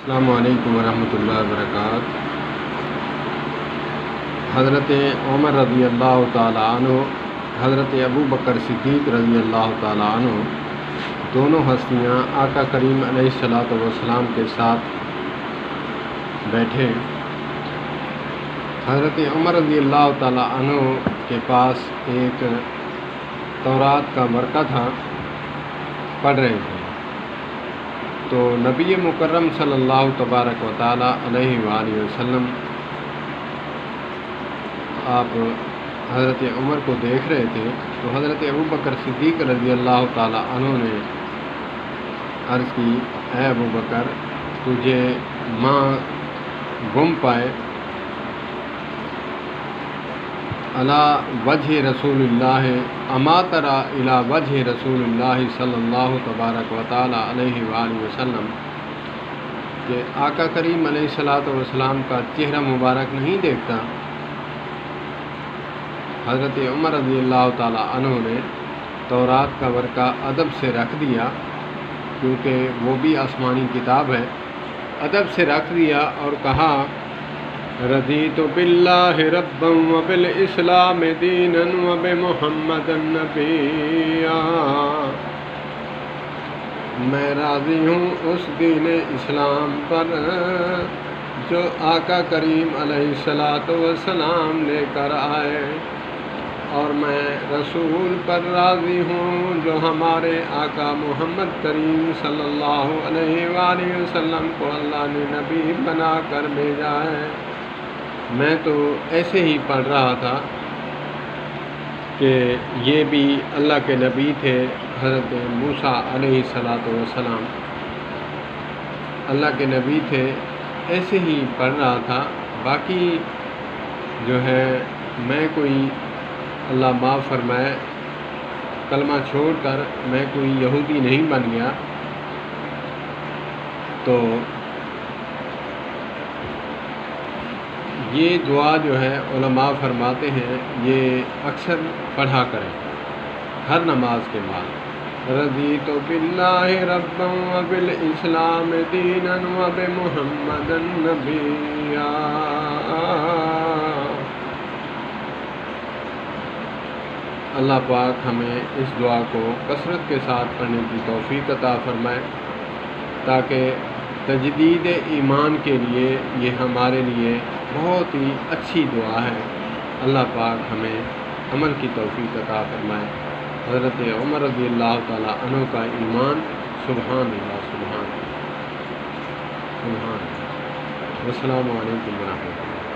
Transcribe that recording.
السلام علیکم ورحمۃ اللہ وبرکاتہ۔ حضرت عمر رضی اللہ تعالیٰ عنہ، حضرت ابو بکر صدیق رضی اللہ تعالیٰ عنہ دونوں ہستیاں آقا کریم علیہ الصلوۃ والسلام کے ساتھ بیٹھے۔ حضرت عمر رضی اللہ تعالیٰ عنہ کے پاس ایک تورات کا ورقہ تھا، پڑھ رہے تھے تو نبی مکرم صلی اللہ تبارک و تعالیٰ علیہ وآلہ وسلم آپ حضرت عمر کو دیکھ رہے تھے تو حضرت ابو بکر صدیق رضی اللہ تعالیٰ عنہ نے عرض کی، اے ابو بکر، تجھے ماں گم پائے علی وجہ رسول اللہ، اما تری الی وجہ رسول اللہ صلی اللہ تبارک و تعالیٰ علیہ وآلہ وسلم، کہ آقا کریم علیہ الصلوۃ والسلام کا چہرہ مبارک نہیں دیکھتا۔ حضرت عمر رضی اللہ تعالیٰ عنہ نے تورات کا ورقہ ادب سے رکھ دیا، کیونکہ وہ بھی آسمانی کتاب ہے، ادب سے رکھ دیا اور کہا، رضیت باللہ ربا وبالاسلام دینا وبمحمد نبیا، میں راضی ہوں اس دین اسلام پر جو آقا کریم علیہ الصلوۃ والسلام لے کر آئے، اور میں رسول پر راضی ہوں جو ہمارے آقا محمد کریم صلی اللہ علیہ وآلہ وسلم کو اللہ نے نبی بنا کر بھیجا ہے۔ میں تو ایسے ہی پڑھ رہا تھا کہ یہ بھی اللہ کے نبی تھے، حضرت موسیٰ علیہ الصلوۃ والسلام اللہ کے نبی تھے، ایسے ہی پڑھ رہا تھا۔ باقی جو ہے میں کوئی، اللہ معاف فرمائے، کلمہ چھوڑ کر میں کوئی یہودی نہیں بن گیا۔ تو یہ دعا جو ہے علماء فرماتے ہیں یہ اکثر پڑھا کریں ہر نماز کے بعد، رضیت باللہ ربا وبالاسلام دینا وبمحمد نبیا۔ اللہ پاک ہمیں اس دعا کو کثرت کے ساتھ پڑھنے کی توفیق عطا فرمائے، تاکہ تجدید ایمان کے لیے یہ ہمارے لیے بہت ہی اچھی دعا ہے۔ اللہ پاک ہمیں عمل کی توفیق عطا فرمائے۔ حضرت عمر رضی اللہ تعالیٰ عنہ کا ایمان، سبحان اللہ، سبحان اللہ، سبحان اللہ۔ السلام علیکم ورحمۃ اللہ۔